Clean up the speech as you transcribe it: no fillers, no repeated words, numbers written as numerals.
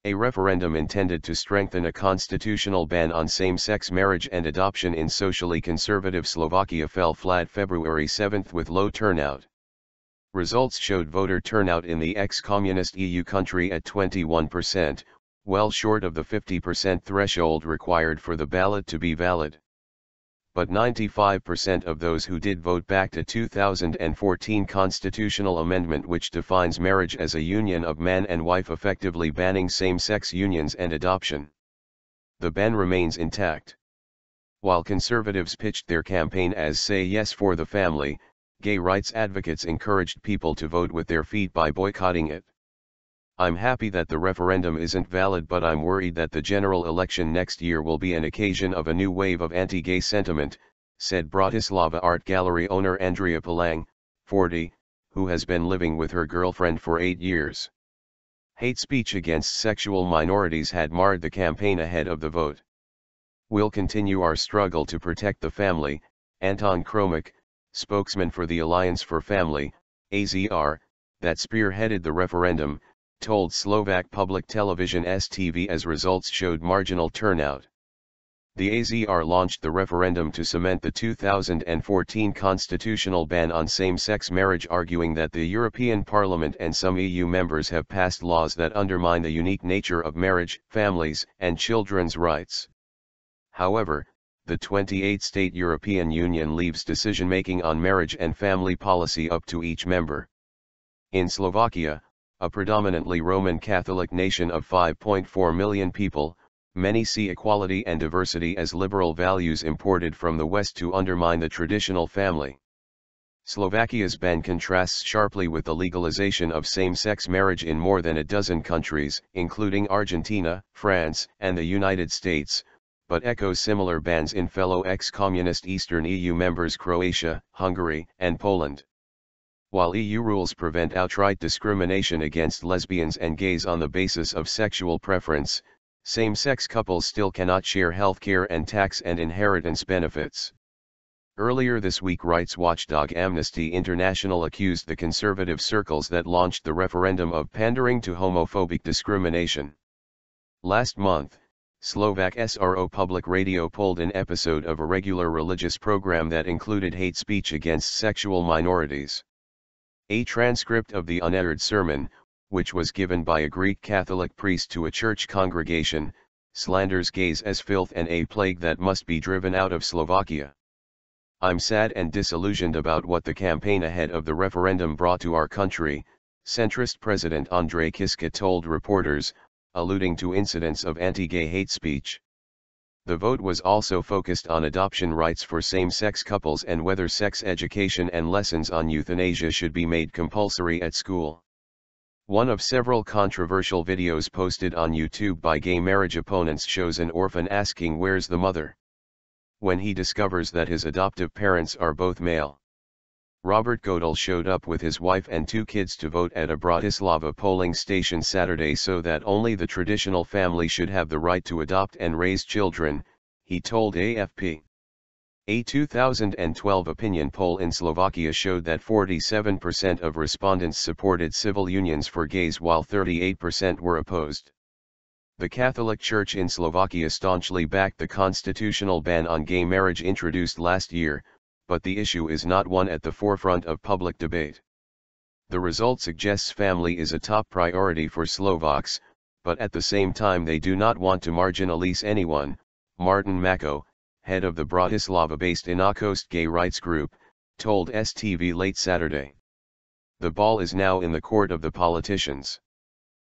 A referendum intended to strengthen a constitutional ban on same-sex marriage and adoption in socially conservative Slovakia fell flat February 7 with low turnout. Results showed voter turnout in the ex-communist EU country at 21%, well short of the 50% threshold required for the ballot to be valid. But 95% of those who did vote backed a 2014 constitutional amendment which defines marriage as a union of man and wife, effectively banning same-sex unions and adoption. The ban remains intact. While conservatives pitched their campaign as "Say Yes for the Family," gay rights advocates encouraged people to vote with their feet by boycotting it. "I'm happy that the referendum isn't valid, but I'm worried that the general election next year will be an occasion of a new wave of anti-gay sentiment," said Bratislava art gallery owner Andrea Pallang, 40, who has been living with her girlfriend for 8 years. Hate speech against sexual minorities had marred the campaign ahead of the vote. "We'll continue our struggle to protect the family," Anton Kromek, spokesman for the Alliance for Family, AZR, that spearheaded the referendum, told Slovak public television STV as results showed marginal turnout. The AZR launched the referendum to cement the 2014 constitutional ban on same-sex marriage, arguing that the European Parliament and some EU members have passed laws that undermine the unique nature of marriage, families, and children's rights. However, the 28-state European Union leaves decision-making on marriage and family policy up to each member. In Slovakia, a predominantly Roman Catholic nation of 5.4 million people, many see equality and diversity as liberal values imported from the West to undermine the traditional family. Slovakia's ban contrasts sharply with the legalization of same-sex marriage in more than a dozen countries, including Argentina, France, and the United States, but echoes similar bans in fellow ex-communist Eastern EU members Croatia, Hungary, and Poland. While EU rules prevent outright discrimination against lesbians and gays on the basis of sexual preference, same-sex couples still cannot share healthcare and tax and inheritance benefits. Earlier this week, rights watchdog Amnesty International accused the conservative circles that launched the referendum of pandering to homophobic discrimination. Last month, Slovak SRO Public Radio pulled an episode of a regular religious program that included hate speech against sexual minorities. A transcript of the unaired sermon, which was given by a Greek Catholic priest to a church congregation, slanders gays as filth and a plague that must be driven out of Slovakia. "I'm sad and disillusioned about what the campaign ahead of the referendum brought to our country," centrist President Andrej Kiska told reporters, alluding to incidents of anti-gay hate speech. The vote was also focused on adoption rights for same-sex couples and whether sex education and lessons on euthanasia should be made compulsory at school. One of several controversial videos posted on YouTube by gay marriage opponents shows an orphan asking "Where's the mother?" when he discovers that his adoptive parents are both male. Robert Godel showed up with his wife and 2 kids to vote at a Bratislava polling station Saturday so that only the traditional family should have the right to adopt and raise children, he told AFP. A 2012 opinion poll in Slovakia showed that 47% of respondents supported civil unions for gays while 38% were opposed. The Catholic Church in Slovakia staunchly backed the constitutional ban on gay marriage introduced last year, but the issue is not one at the forefront of public debate. The result suggests family is a top priority for Slovaks, but at the same time they do not want to marginalize anyone. Martin Mako, head of the Bratislava-based Inakost gay rights group, told STV late Saturday. "The ball is now in the court of the politicians.